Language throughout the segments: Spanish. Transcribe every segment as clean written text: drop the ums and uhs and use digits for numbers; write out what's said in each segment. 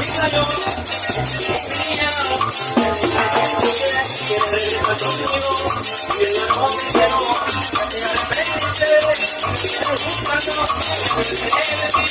bonita yo, mía, quiere regresar conmigo, y el amor sincero, que te arrepiente, que te buscando, que te deje de ti.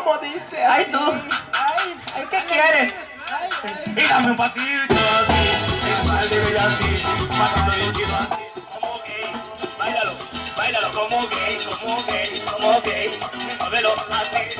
¿Cómo dice? Ay, Así. tú. Ay, ¿qué quieres? Mírame un pasito así, sin mal de ver así, pasando el tiro así, como gay, báilalo, báilalo como gay, como gay, como gay, muévelo así.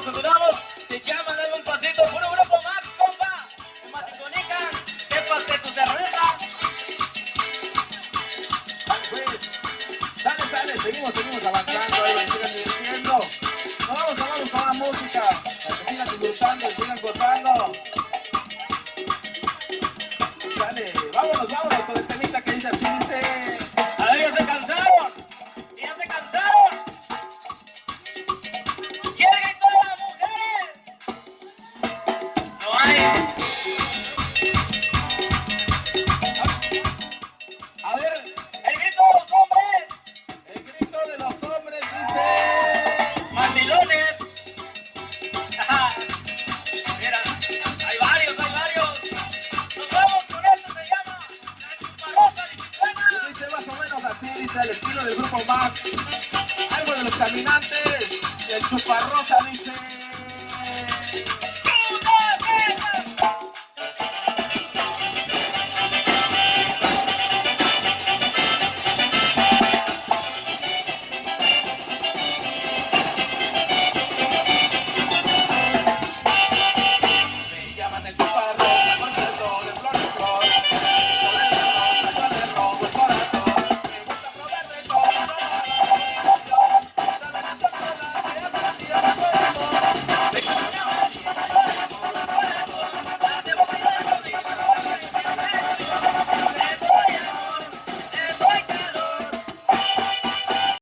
Continuamos. Se llama Dale un pasito. Puro grupo más, compa. Se maticonica. ¿Qué pasito se arregla? Dale, seguimos avanzando ahí, sigan divirtiendo. Nos vamos con la música, para que sigan disfrutando, sigan gozando. Dale, vámonos con el temita que dice así, dice. A ver, ya se cansaron. Ya se cansaron. ¿Quieren todas las mujeres? No hay. A ver, El grito de los hombres. el grito de los hombres dice. Mandilones. Ajá. Mira, hay varios. Nos vamos con esto, se llama La Chuparrosa Mexicana. Dice más o menos así, dice el estilo del grupo Max. Algo de los caminantes, el Chuparrosa dice.